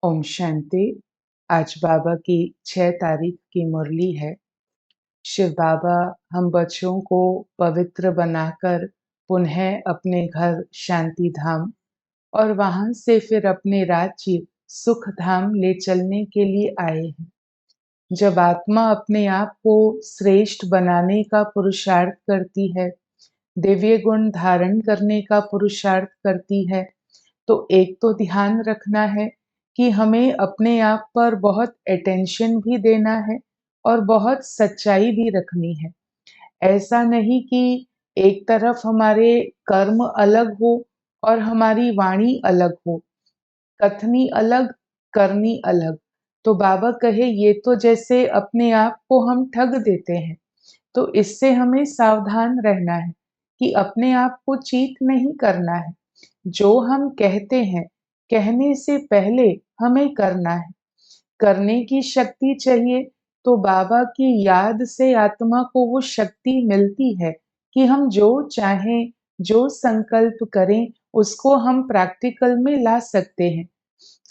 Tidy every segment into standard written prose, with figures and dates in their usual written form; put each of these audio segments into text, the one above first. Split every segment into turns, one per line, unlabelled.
ओम शांति। आज बाबा की 6 तारीख की मुरली है। शिव बाबा हम बच्चों को पवित्र बनाकर पुनः अपने घर शांति धाम और वहाँ से फिर अपने राज्य सुख धाम ले चलने के लिए आए हैं। जब आत्मा अपने आप को श्रेष्ठ बनाने का पुरुषार्थ करती है, दिव्य गुण धारण करने का पुरुषार्थ करती है, तो एक तो ध्यान रखना है कि हमें अपने आप पर बहुत अटेंशन भी देना है और बहुत सच्चाई भी रखनी है। ऐसा नहीं कि एक तरफ हमारे कर्म अलग हो और हमारी वाणी अलग हो, कथनी अलग, करनी अलग। तो बाबा कहे ये तो जैसे अपने आप को हम ठग देते हैं। तो इससे हमें सावधान रहना है कि अपने आप को चीट नहीं करना है। जो हम कहते हैं, कहने से पहले हमें करना है। करने की शक्ति चाहिए तो बाबा की याद से आत्मा को वो शक्ति मिलती है कि हम जो चाहें, जो संकल्प करें, उसको हम प्रैक्टिकल में ला सकते हैं।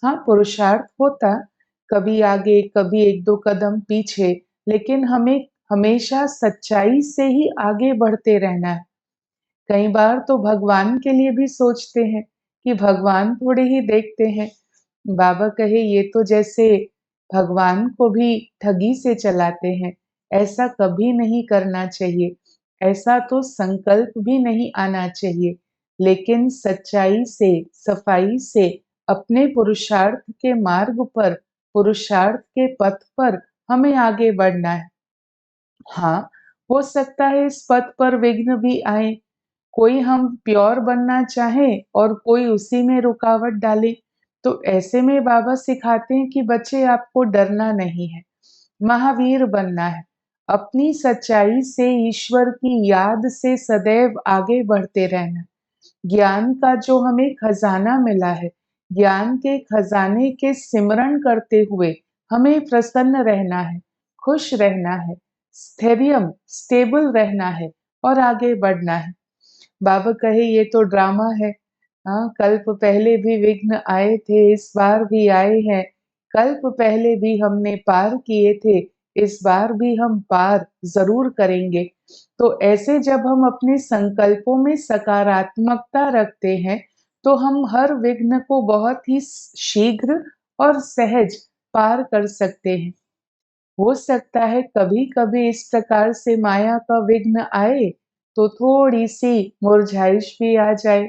हाँ, पुरुषार्थ होता, कभी आगे, कभी 1-2 कदम पीछे, लेकिन हमें हमेशा सच्चाई से ही आगे बढ़ते रहना है। कई बार तो भगवान के लिए भी सोचते हैं कि भगवान थोड़े ही देखते हैं। बाबा कहे ये तो जैसे भगवान को भी ठगी से चलाते हैं, ऐसा कभी नहीं करना चाहिए। ऐसा तो संकल्प भी नहीं आना चाहिए, लेकिन सच्चाई से, सफाई से अपने पुरुषार्थ के मार्ग पर, पुरुषार्थ के पथ पर हमें आगे बढ़ना है। हाँ, हो सकता है इस पथ पर विघ्न भी आए, कोई हम प्योर बनना चाहें और कोई उसी में रुकावट डाले, तो ऐसे में बाबा सिखाते हैं कि बच्चे आपको डरना नहीं है, महावीर बनना है। अपनी सच्चाई से ईश्वर की याद से सदैव आगे बढ़ते रहना। ज्ञान का जो हमें खजाना मिला है, ज्ञान के खजाने के सिमरण करते हुए हमें प्रसन्न रहना है, खुश रहना है, स्थैर्य स्टेबल रहना है और आगे बढ़ना है। बाबा कहे ये तो ड्रामा है। हाँ, कल्प पहले भी विघ्न आए थे, इस बार भी आए हैं। कल्प पहले भी हमने पार किए थे, इस बार भी हम पार ज़रूर करेंगे। तो ऐसे जब हम अपने संकल्पों में सकारात्मकता रखते हैं, तो हम हर विघ्न को बहुत ही शीघ्र और सहज पार कर सकते हैं। हो सकता है कभी-कभी इस प्रकार से माया का विघ्न आए, तो थोड़ी-सी मुरझाइश भी आ जाए।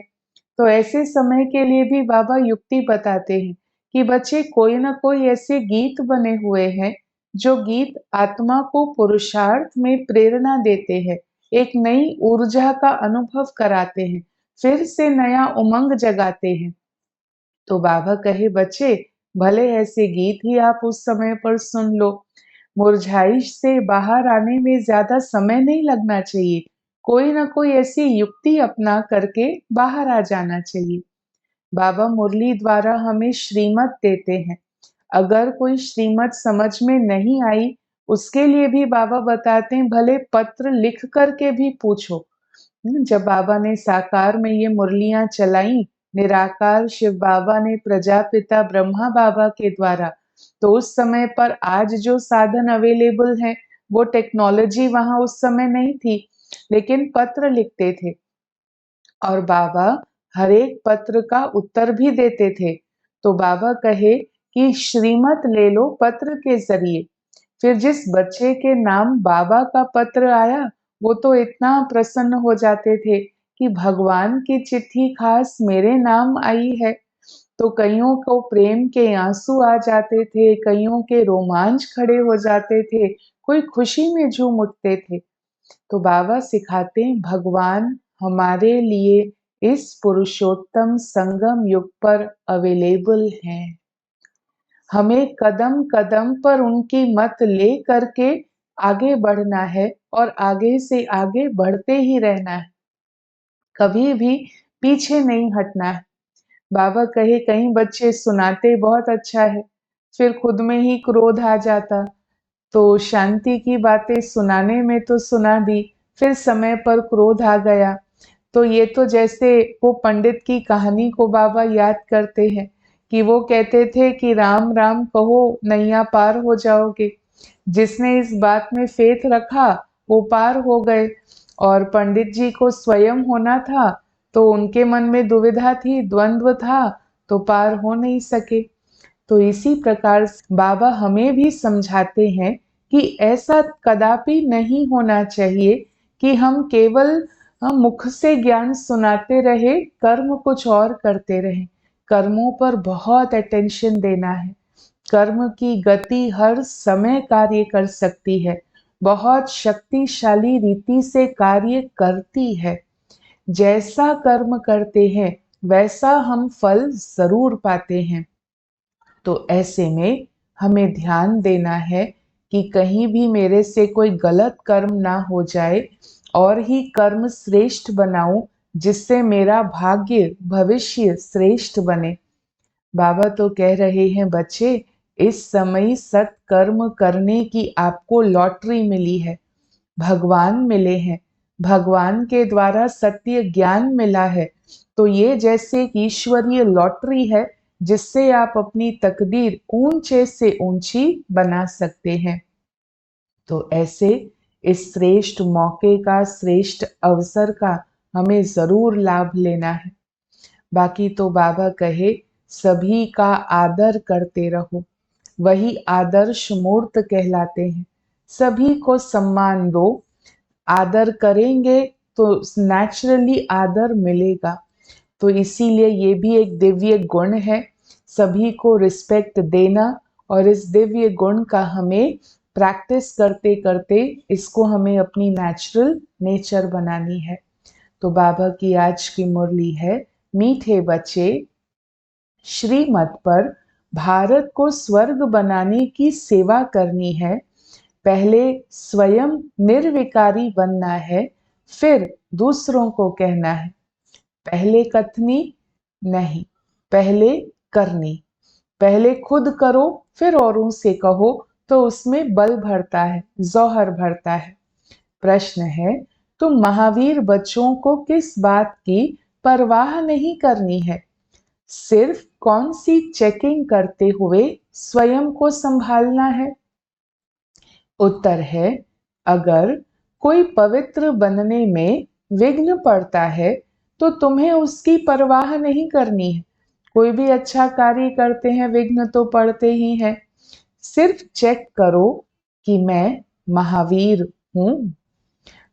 तो ऐसे समय के लिए भी बाबा युक्ति बताते हैं कि बच्चे कोई न कोई ऐसे गीत बने हुए हैं, जो गीत आत्मा को पुरुषार्थ में प्रेरणा देते हैं, एक नई ऊर्जा का अनुभव कराते हैं, फिर से नया उमंग जगाते हैं। तो बाबा कहे बच्चे भले ऐसे गीत ही आप उस समय पर सुन लो, मुरझाइश से बाहर आने में ज्यादा समय नहीं लगना चाहिए, कोई ना कोई ऐसी युक्ति अपना करके बाहर आ जाना चाहिए। बाबा मुरली द्वारा हमें श्रीमत देते हैं। अगर कोई श्रीमत समझ में नहीं आई, उसके लिए भी बाबा बताते हैं भले पत्र लिख करके भी पूछो। जब बाबा ने साकार में ये मुरलियां चलाई, निराकार शिव बाबा ने प्रजापिता ब्रह्मा बाबा के द्वारा, तो उस समय पर आज जो साधन अवेलेबल हैं, वो टेक्नोलॉजी वहां उस समय नहीं थी, लेकिन पत्र लिखते थे और बाबा हर एक पत्र का उत्तर भी देते थे। तो बाबा कहे कि श्रीमत ले लो पत्र के जरिए। फिर जिस बच्चे के नाम बाबा का पत्र आया, वो तो इतना प्रसन्न हो जाते थे कि भगवान की चिट्ठी खास मेरे नाम आई है। तो कइयों को प्रेम के आंसू आ जाते थे, कइयों के रोमांच खड़े हो जाते थे, कोई खुशी में झूम उठते थे। तो बाबा सिखाते हैं भगवान हमारे लिए इस पुरुषोत्तम संगम युग पर अवेलेबल हैं। हमें कदम कदम पर उनकी मत ले करके आगे बढ़ना है और आगे से आगे बढ़ते ही रहना है, कभी भी पीछे नहीं हटना है। बाबा कहे कहीं बच्चे सुनाते बहुत अच्छा है, फिर खुद में ही क्रोध आ जाता, तो शांति की बातें सुनाने में तो सुना दी, फिर समय पर क्रोध आ गया। तो ये तो जैसे वो पंडित की कहानी को बाबा याद करते हैं कि वो कहते थे कि राम राम कहो नैया पार हो जाओगे। जिसने इस बात में फेथ रखा वो पार हो गए। और पंडित जी को स्वयं होना था, तो उनके मन में दुविधा थी, द्वंद्व था, तो पार हो नहीं सके। तो इसी प्रकार से बाबा हमें भी समझाते हैं कि ऐसा कदापि नहीं होना चाहिए कि हम केवल मुख से ज्ञान सुनाते रहे, कर्म कुछ और करते रहे। कर्मों पर बहुत अटेंशन देना है। कर्म की गति हर समय कार्य कर सकती है, बहुत शक्तिशाली रीति से कार्य करती है। जैसा कर्म करते हैं वैसा हम फल जरूर पाते हैं। तो ऐसे में हमें ध्यान देना है कि कहीं भी मेरे से कोई गलत कर्म ना हो जाए, और ही कर्म श्रेष्ठ बनाऊं जिससे मेरा भाग्य भविष्य श्रेष्ठ बने। बाबा तो कह रहे हैं बच्चे, इस समय सत्कर्म करने की आपको लॉटरी मिली है। भगवान मिले हैं, भगवान के द्वारा सत्य ज्ञान मिला है। तो ये जैसे एक ईश्वरीय लॉटरी है जिससे आप अपनी तकदीर ऊंचे से ऊंची बना सकते हैं। तो ऐसे इस श्रेष्ठ मौके का, श्रेष्ठ अवसर का हमें जरूर लाभ लेना है। बाकी तो बाबा कहे सभी का आदर करते रहो, वही आदर्श मूर्त कहलाते हैं। सभी को सम्मान दो, आदर करेंगे तो नेचुरली आदर मिलेगा। तो इसीलिए ये भी एक दिव्य गुण है, सभी को रिस्पेक्ट देना। और इस दिव्य गुण का हमें प्रैक्टिस करते करते इसको हमें अपनी नेचुरल नेचर बनानी है। तो बाबा की आज की मुरली है, मीठे बच्चे, श्रीमत पर भारत को स्वर्ग बनाने की सेवा करनी है। पहले स्वयं निर्विकारी बनना है, फिर दूसरों को कहना है। पहले कथनी नहीं, पहले करनी। पहले खुद करो फिर औरों से कहो, तो उसमें बल भरता है, जौहर भरता है। प्रश्न है, तुम महावीर बच्चों को किस बात की परवाह नहीं करनी है? सिर्फ कौन सी चेकिंग करते हुए स्वयं को संभालना है? उत्तर है, अगर कोई पवित्र बनने में विघ्न पड़ता है तो तुम्हें उसकी परवाह नहीं करनी है। कोई भी अच्छा कार्य करते हैं विघ्न तो पड़ते ही हैं। सिर्फ चेक करो कि मैं महावीर हूं,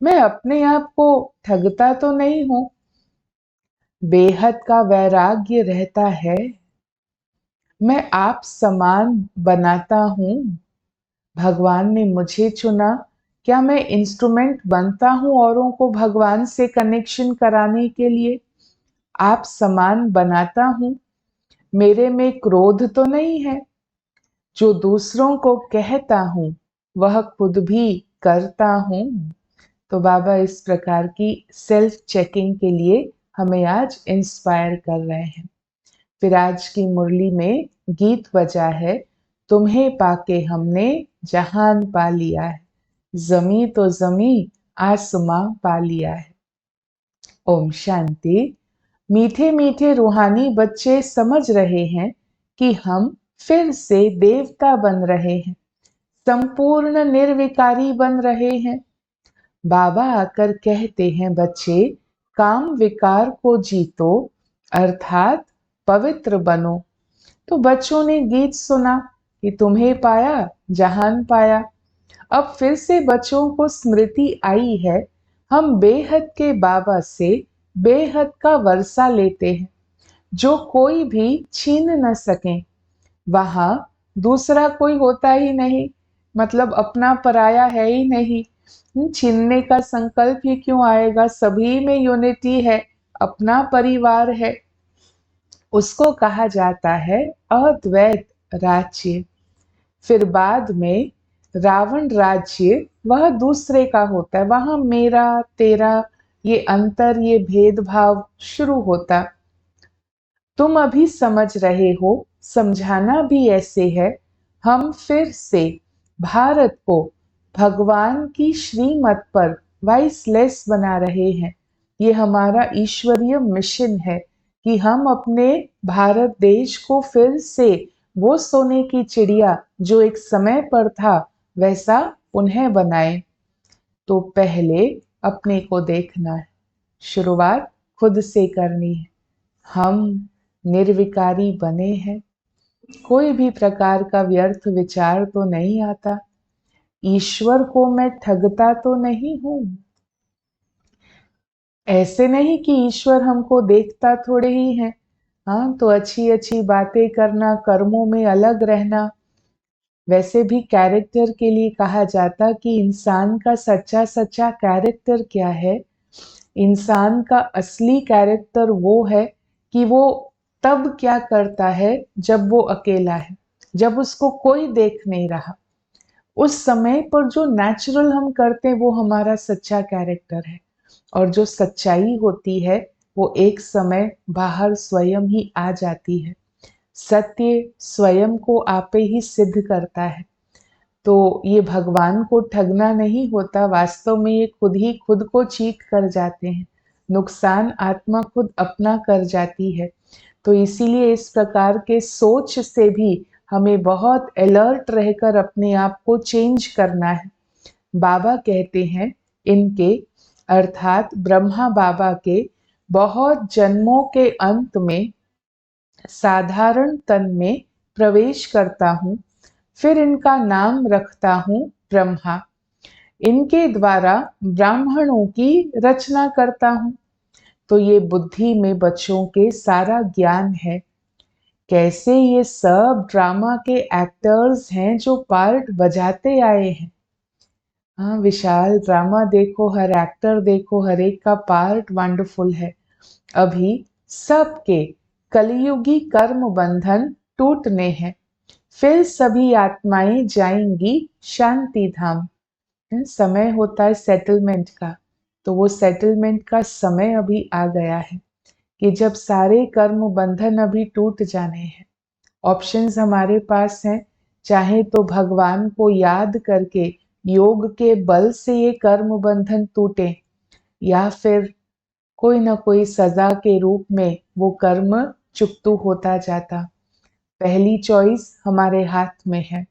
मैं अपने आप को ठगता तो नहीं हूं, बेहद का वैराग्य रहता है, मैं आप समान बनाता हूं, भगवान ने मुझे चुना, क्या मैं इंस्ट्रूमेंट बनता हूं औरों को भगवान से कनेक्शन कराने के लिए? आप समान बनाता हूं, मेरे में क्रोध तो नहीं है, जो दूसरों को कहता हूं वह खुद भी करता हूं। तो बाबा इस प्रकार की सेल्फ चेकिंग के लिए हमें आज इंस्पायर कर रहे हैं। फिर आज की मुरली में गीत बजा है, तुम्हें पाके हमने जहान पा लिया है, जमी तो जमी आसमां पा लिया है। ओम शांति। मीठे मीठे रूहानी बच्चे समझ रहे हैं कि हम फिर से देवता बन रहे हैं, संपूर्ण निर्विकारी बन रहे हैं। बाबा आकर कहते हैं बच्चे, काम विकार को जीतो, अर्थात पवित्र बनो। तो बच्चों ने गीत सुना कि तुम्हें पाया जहान पाया। अब फिर से बच्चों को स्मृति आई है, हम बेहद के बाबा से बेहद का वर्षा लेते हैं, जो कोई भी छीन न सके। वहां दूसरा कोई होता ही नहीं, मतलब अपना पराया है ही नहीं। छीनने का संकल्प ही क्यों आएगा? सभी में यूनिटी है, अपना परिवार है। उसको कहा जाता है अद्वैत राज्य। फिर बाद में रावण राज्य, वह दूसरे का होता है, वहां मेरा तेरा ये अंतर, ये भेदभाव शुरू होता। तुम अभी समझ रहे हो, समझाना भी ऐसे है। हम फिर से भारत को भगवान की श्रीमत पर वाइसलेस बना रहे हैं। ये हमारा ईश्वरीय मिशन है कि हम अपने भारत देश को फिर से वो सोने की चिड़िया जो एक समय पर था वैसा पुनः बनाएं। तो पहले अपने को देखना है, शुरुआत खुद से करनी है। हम निर्विकारी बने हैं, कोई भी प्रकार का व्यर्थ विचार तो नहीं आता। ईश्वर को मैं ठगता तो नहीं हूं। ऐसे नहीं कि ईश्वर हमको देखता थोड़े ही है। हाँ, तो अच्छी अच्छी बातें करना, कर्मों में अलग रहना। वैसे भी कैरेक्टर के लिए कहा जाता कि इंसान का सच्चा सच्चा कैरेक्टर क्या है। इंसान का असली कैरेक्टर वो है कि वो तब क्या करता है जब वो अकेला है, जब उसको कोई देख नहीं रहा। उस समय पर जो नेचुरल हम करते हैं वो हमारा सच्चा कैरेक्टर है। और जो सच्चाई होती है वो एक समय बाहर स्वयं ही आ जाती है। सत्य स्वयं को आपे ही सिद्ध करता है। तो ये भगवान को ठगना नहीं होता, वास्तव में ये खुद ही खुद को चीट कर जाते हैं। नुकसान आत्मा खुद अपना कर जाती है। तो इसीलिए इस प्रकार के सोच से भी हमें बहुत अलर्ट रहकर अपने आप को चेंज करना है। बाबा कहते हैं इनके अर्थात ब्रह्मा बाबा के बहुत जन्मों के अंत में साधारण तन में प्रवेश करता हूँ, फिर इनका नाम रखता हूँ ब्रह्मा। इनके द्वारा ब्राह्मणों की रचना करता हूँ। तो ये बुद्धि में बच्चों के सारा ज्ञान है। कैसे ये सब ड्रामा के एक्टर्स हैं जो पार्ट बजाते आए हैं। हाँ, विशाल ड्रामा देखो, हर एक्टर देखो, हर एक का पार्ट वंडरफुल है। अभी सबके कलियुगी कर्म बंधन टूटने हैं, फिर सभी आत्माएं जाएंगी शांति धाम। समय होता है सेटलमेंट का, तो वो सेटलमेंट का समय अभी आ गया है कि जब सारे कर्म बंधन अभी टूट जाने हैं। ऑप्शंस हमारे पास हैं, चाहे तो भगवान को याद करके योग के बल से ये कर्म बंधन टूटे, या फिर कोई ना कोई सजा के रूप में वो कर्म चुकतू होता जाता। पहली चॉइस हमारे हाथ में है।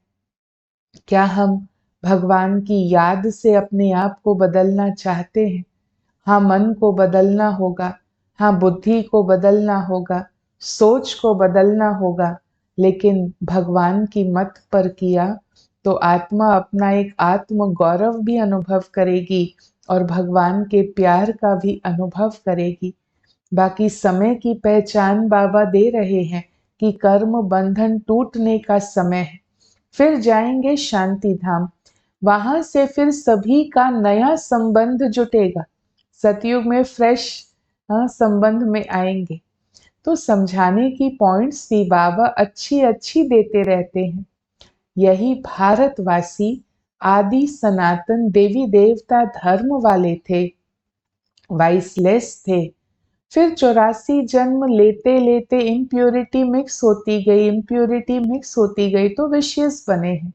क्या हम भगवान की याद से अपने आप को बदलना चाहते हैं? हाँ, मन को बदलना होगा, हाँ बुद्धि को बदलना होगा, सोच को बदलना होगा, लेकिन भगवान की मत पर किया तो आत्मा अपना एक आत्म गौरव भी अनुभव करेगी और भगवान के प्यार का भी अनुभव करेगी। बाकी समय की पहचान बाबा दे रहे हैं कि कर्म बंधन टूटने का समय है, फिर जाएंगे शांति धाम। वहां से फिर सभी का नया संबंध जुटेगा। सतयुग में फ्रेश संबंध में आएंगे। तो समझाने की पॉइंट्स भी बाबा अच्छी अच्छी देते रहते हैं। यही भारतवासी आदि सनातन देवी देवता धर्म वाले थे, वाइसलेस थे। फिर 84 जन्म लेते लेते इम्प्योरिटी मिक्स होती गई, इम्प्योरिटी मिक्स होती गई तो विशियस बने हैं।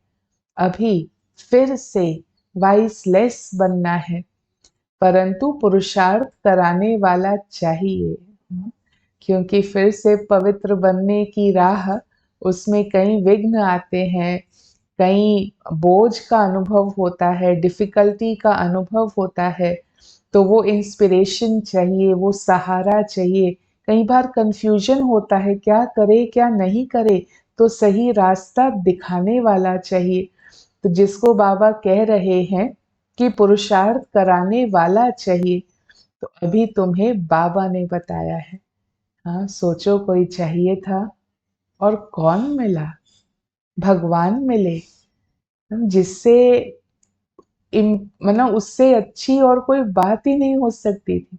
अभी फिर से वाइसलेस बनना है, परंतु पुरुषार्थ कराने वाला चाहिए। क्योंकि फिर से पवित्र बनने की राह, उसमें कई विघ्न आते हैं, कई बोझ का अनुभव होता है, डिफिकल्टी का अनुभव होता है। तो वो इंस्पिरेशन चाहिए, वो सहारा चाहिए। कई बार कंफ्यूजन होता है, क्या करे क्या नहीं करे, तो सही रास्ता दिखाने वाला चाहिए। तो जिसको बाबा कह रहे हैं कि पुरुषार्थ कराने वाला चाहिए, तो अभी तुम्हें बाबा ने बताया है। हाँ, सोचो कोई चाहिए था और कौन मिला? भगवान मिले, जिससे मतलब उससे अच्छी और कोई बात ही नहीं हो सकती थी।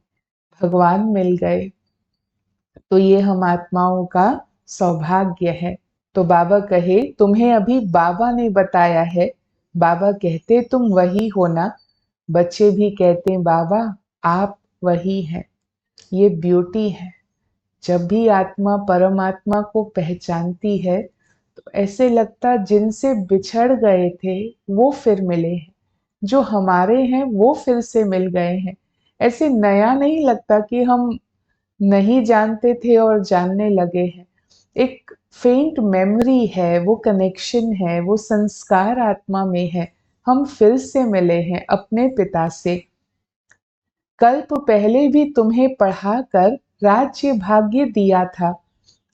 भगवान मिल गए, तो ये हम आत्माओं का सौभाग्य है। तो बाबा कहे तुम्हें अभी बाबा ने बताया है। बाबा कहते तुम वही हो ना। बच्चे भी कहते हैं बाबा आप वही हैं। ये ब्यूटी है। जब भी आत्मा परमात्मा को पहचानती है तो ऐसे लगता जिनसे बिछड़ गए थे वो फिर मिले हैं, जो हमारे हैं वो फिर से मिल गए हैं। ऐसे नया नहीं लगता कि हम नहीं जानते थे और जानने लगे हैं। एक फेंट मेमोरी है, वो कनेक्शन है, वो संस्कार आत्मा में है। हम फिर से मिले हैं अपने पिता से। कल्प पहले भी तुम्हें पढ़ाकर राज्य भाग्य दिया था।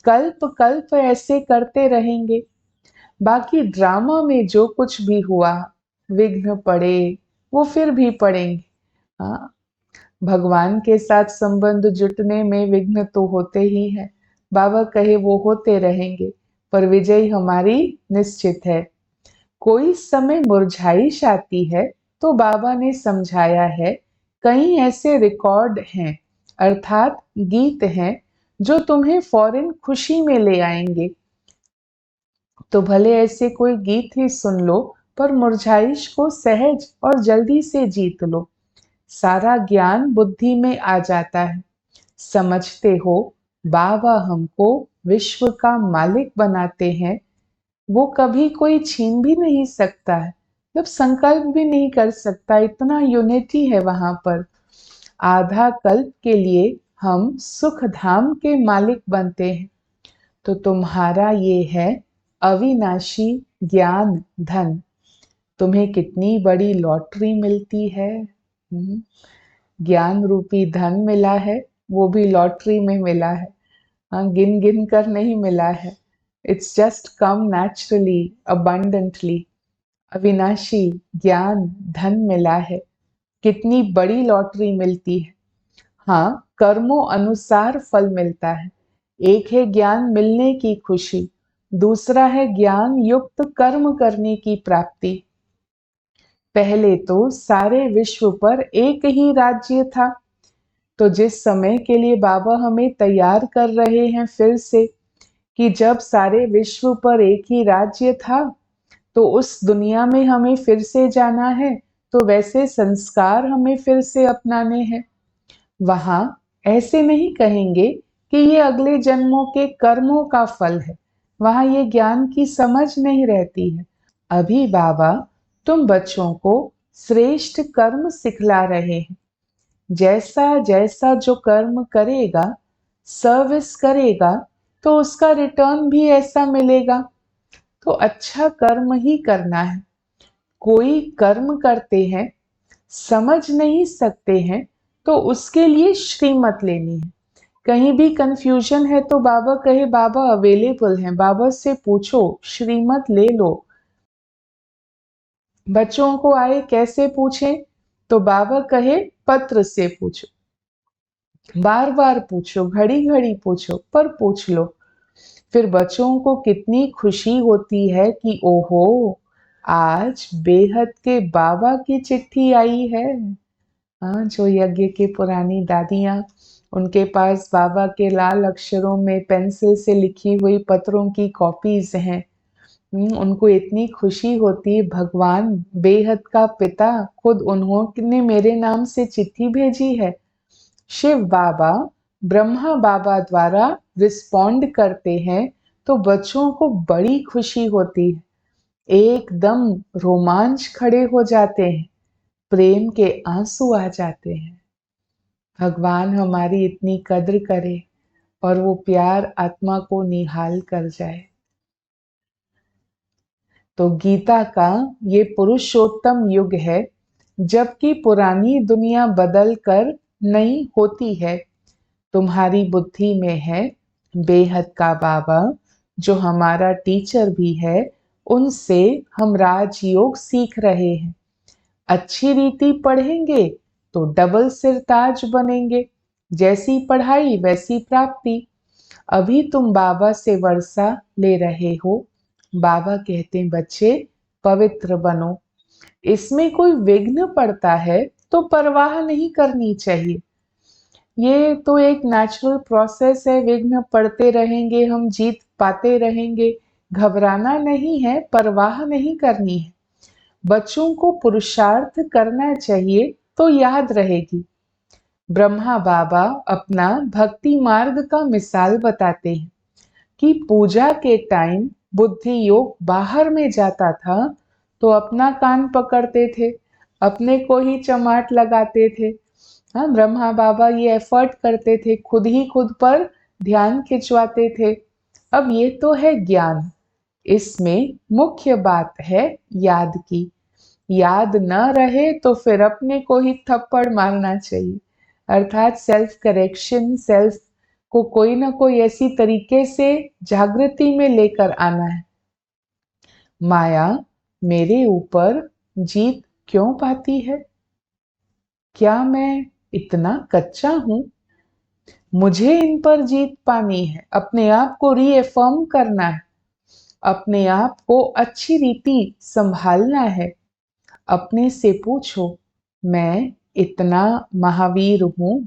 कल्प कल्प ऐसे करते रहेंगे। बाकी ड्रामा में जो कुछ भी हुआ, विघ्न पड़े, वो फिर भी पड़ेंगे। हाँ, भगवान के साथ संबंध जुटने में विघ्न तो होते ही हैं। बाबा कहे वो होते रहेंगे, पर विजय हमारी निश्चित है। कोई समय मुरझाइश आती है तो बाबा ने समझाया है, कई ऐसे रिकॉर्ड हैं, अर्थात गीत हैं, जो तुम्हें फौरन खुशी में ले आएंगे। तो भले ऐसे कोई गीत ही सुन लो, पर मुरझाइश को सहज और जल्दी से जीत लो। सारा ज्ञान बुद्धि में आ जाता है। समझते हो, बाबा हमको विश्व का मालिक बनाते हैं। वो कभी कोई छीन भी नहीं सकता है, जब संकल्प भी नहीं कर सकता। इतना यूनिटी है वहां पर। आधा कल्प के लिए हम सुख धाम के मालिक बनते हैं। तो तुम्हारा ये है अविनाशी ज्ञान धन। तुम्हें कितनी बड़ी लॉटरी मिलती है। ज्ञान रूपी धन मिला है, वो भी लॉटरी में मिला है। हाँ, गिन गिन कर नहीं मिला है। It's just come naturally, abundantly. अविनाशी ज्ञान धन मिला है। कितनी बड़ी लॉटरी मिलती है। हाँ, कर्मों अनुसार फल मिलता है। एक है ज्ञान मिलने की खुशी, दूसरा है ज्ञान युक्त कर्म करने की प्राप्ति। पहले तो सारे विश्व पर एक ही राज्य था। तो जिस समय के लिए बाबा हमें तैयार कर रहे हैं फिर से, कि जब सारे विश्व पर एक ही राज्य था, तो उस दुनिया में हमें फिर से जाना है। तो वैसे संस्कार हमें फिर से अपनाने हैं। वहां ऐसे नहीं कहेंगे कि ये अगले जन्मों के कर्मों का फल है। वहां ये ज्ञान की समझ नहीं रहती है। अभी बाबा तुम बच्चों को श्रेष्ठ कर्म सिखला रहे हैं। जैसा जैसा जो कर्म करेगा, सर्विस करेगा, तो उसका रिटर्न भी ऐसा मिलेगा। तो अच्छा कर्म ही करना है। कोई कर्म करते हैं, समझ नहीं सकते हैं, तो उसके लिए श्रीमत लेनी है। कहीं भी कंफ्यूजन है तो बाबा कहे बाबा अवेलेबल हैं, बाबा से पूछो, श्रीमत ले लो। बच्चों को आए कैसे पूछें, तो बाबा कहे पत्र से पूछो। बार बार पूछो, घड़ी घड़ी पूछो, पर पूछ लो। फिर बच्चों को कितनी खुशी होती है कि ओहो, आज बेहद के बाबा की चिट्ठी आई है। हाँ, जो यज्ञ के पुरानी दादियाँ, उनके पास बाबा के लाल अक्षरों में पेंसिल से लिखी हुई पत्रों की कॉपीज हैं। उनको इतनी खुशी होती, भगवान बेहद का पिता खुद उन्होंने मेरे नाम से चिट्ठी भेजी है। शिव बाबा ब्रह्मा बाबा द्वारा रिस्पॉन्ड करते हैं, तो बच्चों को बड़ी खुशी होती है। एकदम रोमांच खड़े हो जाते हैं, प्रेम के आंसू आ जाते हैं। भगवान हमारी इतनी कद्र करे और वो प्यार आत्मा को निहाल कर जाए। तो गीता का ये पुरुषोत्तम युग है, जबकि पुरानी दुनिया बदल कर नई होती है। तुम्हारी बुद्धि में है बेहद का बाबा, जो हमारा टीचर भी है। उनसे हम राजयोग सीख रहे हैं। अच्छी रीति पढ़ेंगे तो डबल सिरताज बनेंगे। जैसी पढ़ाई वैसी प्राप्ति। अभी तुम बाबा से वर्षा ले रहे हो। बाबा कहते हैं बच्चे पवित्र बनो। इसमें कोई विघ्न पड़ता है तो परवाह नहीं करनी चाहिए। ये तो एक नेचुरल प्रोसेस है। विघ्न पड़ते रहेंगे, हम जीत पाते रहेंगे। घबराना नहीं है, परवाह नहीं करनी है। बच्चों को पुरुषार्थ करना चाहिए तो याद रहेगी। ब्रह्मा बाबा अपना भक्ति मार्ग का मिसाल बताते हैं कि पूजा के टाइम बुद्धि योग बाहर में जाता था, तो अपना कान पकड़ते थे, अपने को ही चमाट लगाते थे। हाँ, ब्रह्मा बाबा ये एफर्ट करते थे, खुद ही खुद पर ध्यान खिंचवाते थे। अब ये तो है ज्ञान, इसमें मुख्य बात है याद की। याद न रहे तो फिर अपने को ही थप्पड़ मारना चाहिए, अर्थात सेल्फ करेक्शन, सेल्फ को कोई ना कोई ऐसी तरीके से जागृति में लेकर आना है। माया मेरे ऊपर जीत क्यों पाती है? क्या मैं इतना कच्चा हूं? मुझे इन पर जीत पानी है, अपने आप को रीअफर्म करना है, अपने आप को अच्छी रीति संभालना है। अपने से पूछो, मैं इतना महावीर हूं?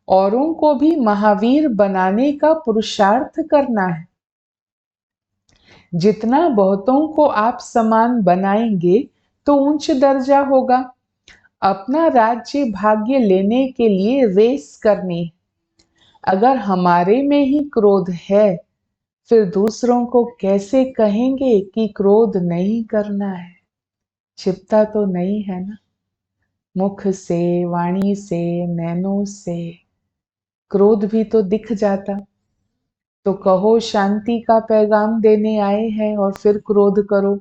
औरों को भी महावीर बनाने का पुरुषार्थ करना है। जितना बहुतों को आप समान बनाएंगे तो उच्च दर्जा होगा। अपना राज्य भाग्य लेने के लिए रेस करनी है। अगर हमारे में ही क्रोध है, फिर दूसरों को कैसे कहेंगे कि क्रोध नहीं करना है? छिपता तो नहीं है ना, मुख से, वाणी से, नैनों से क्रोध भी तो दिख जाता। तो कहो शांति का पैगाम देने आए हैं और फिर क्रोध करो,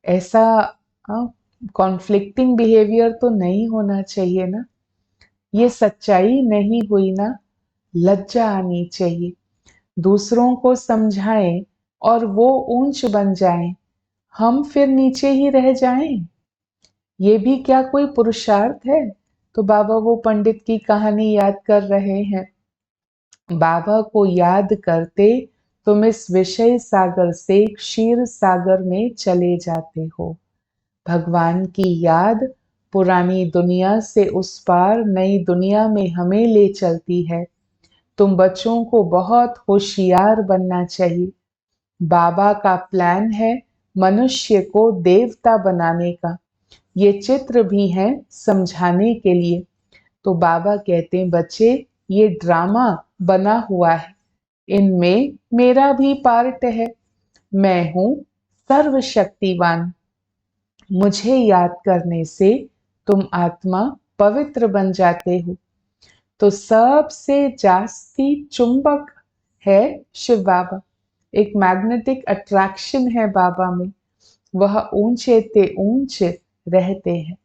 ऐसा कॉन्फ्लिक्टिंग बिहेवियर तो नहीं होना चाहिए ना। ये सच्चाई नहीं हुई ना। लज्जा आनी चाहिए। दूसरों को समझाएं और वो ऊंच बन जाएं, हम फिर नीचे ही रह जाएं। ये भी क्या कोई पुरुषार्थ है? तो बाबा वो पंडित की कहानी याद कर रहे हैं। बाबा को याद करते तुम इस विषय सागर से क्षीर सागर में चले जाते हो। भगवान की याद पुरानी दुनिया से उस पार नई दुनिया में हमें ले चलती है। तुम बच्चों को बहुत होशियार बनना चाहिए। बाबा का प्लान है मनुष्य को देवता बनाने का। ये चित्र भी है समझाने के लिए। तो बाबा कहते हैं, बच्चे ये ड्रामा बना हुआ है, इनमें मेरा भी पार्ट है। मैं हूं सर्वशक्तिवान। मुझे याद करने से तुम आत्मा पवित्र बन जाते हो। तो सबसे जास्ती चुंबक है शिव बाबा। एक मैग्नेटिक अट्रैक्शन है बाबा में। वह ऊंचे ते ऊंचे रहते हैं।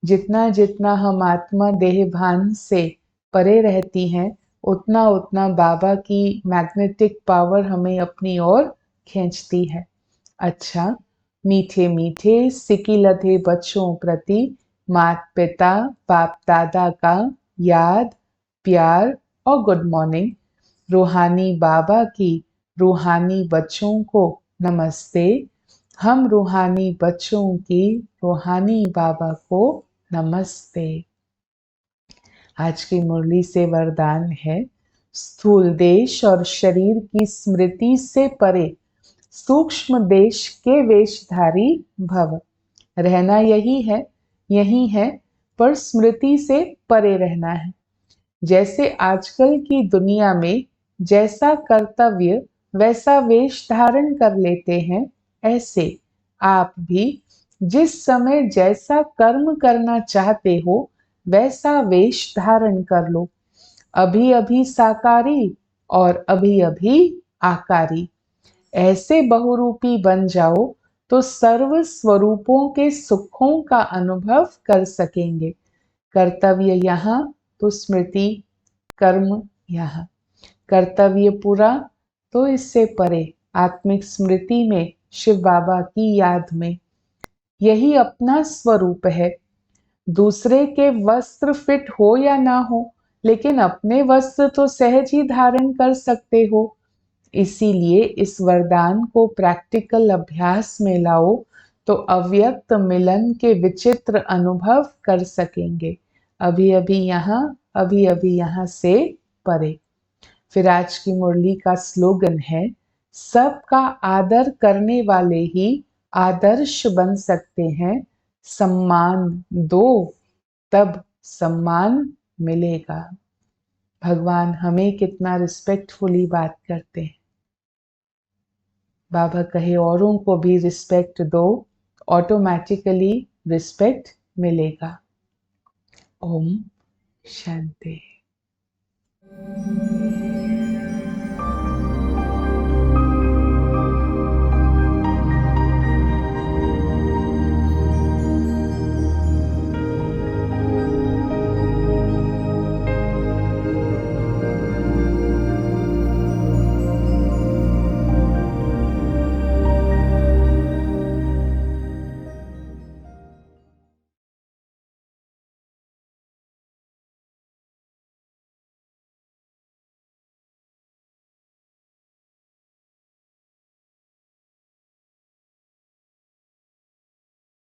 जितना जितना हम आत्मा देह भान से परे रहती हैं, उतना उतना बाबा की मैग्नेटिक पावर हमें अपनी ओर खींचती है। अच्छा, मीठे मीठे सिकी लधे बच्चों प्रति माता पिता बाप दादा का याद, प्यार और गुड मॉर्निंग। रूहानी बाबा की रूहानी बच्चों को नमस्ते। हम रूहानी बच्चों की रूहानी बाबा को नमस्ते। आज की मुरली से वरदान है, स्थूल देश और शरीर की स्मृति से परे सूक्ष्म देश के वेशधारी भव। रहना यही है, पर स्मृति से परे रहना है। जैसे आजकल की दुनिया में जैसा कर्तव्य वैसा वेश धारण कर लेते हैं, ऐसे आप भी जिस समय जैसा कर्म करना चाहते हो वैसा वेश धारण कर लो। अभी अभी साकारी और अभी अभी आकारी। ऐसे बहुरूपी बन जाओ तो सर्व स्वरूपों के सुखों का अनुभव कर सकेंगे। कर्तव्य यहाँ तो स्मृति कर्म यहाँ। कर्तव्य पूरा तो इससे परे आत्मिक स्मृति में शिव बाबा की याद में। यही अपना स्वरूप है। दूसरे के वस्त्र फिट हो या ना हो, लेकिन अपने वस्त्र तो सहज ही धारण कर सकते हो। इसीलिए इस वरदान को प्रैक्टिकल अभ्यास में लाओ तो अव्यक्त मिलन के विचित्र अनुभव कर सकेंगे। अभी अभी यहाँ से परे। फिर आज की मुरली का स्लोगन है, सबका आदर करने वाले ही आदर्श बन सकते हैं। सम्मान दो तब सम्मान मिलेगा। भगवान हमें कितना रिस्पेक्टफुली बात करते हैं। बाबा कहे औरों को भी रिस्पेक्ट दो, ऑटोमेटिकली रिस्पेक्ट मिलेगा। ओम शांति।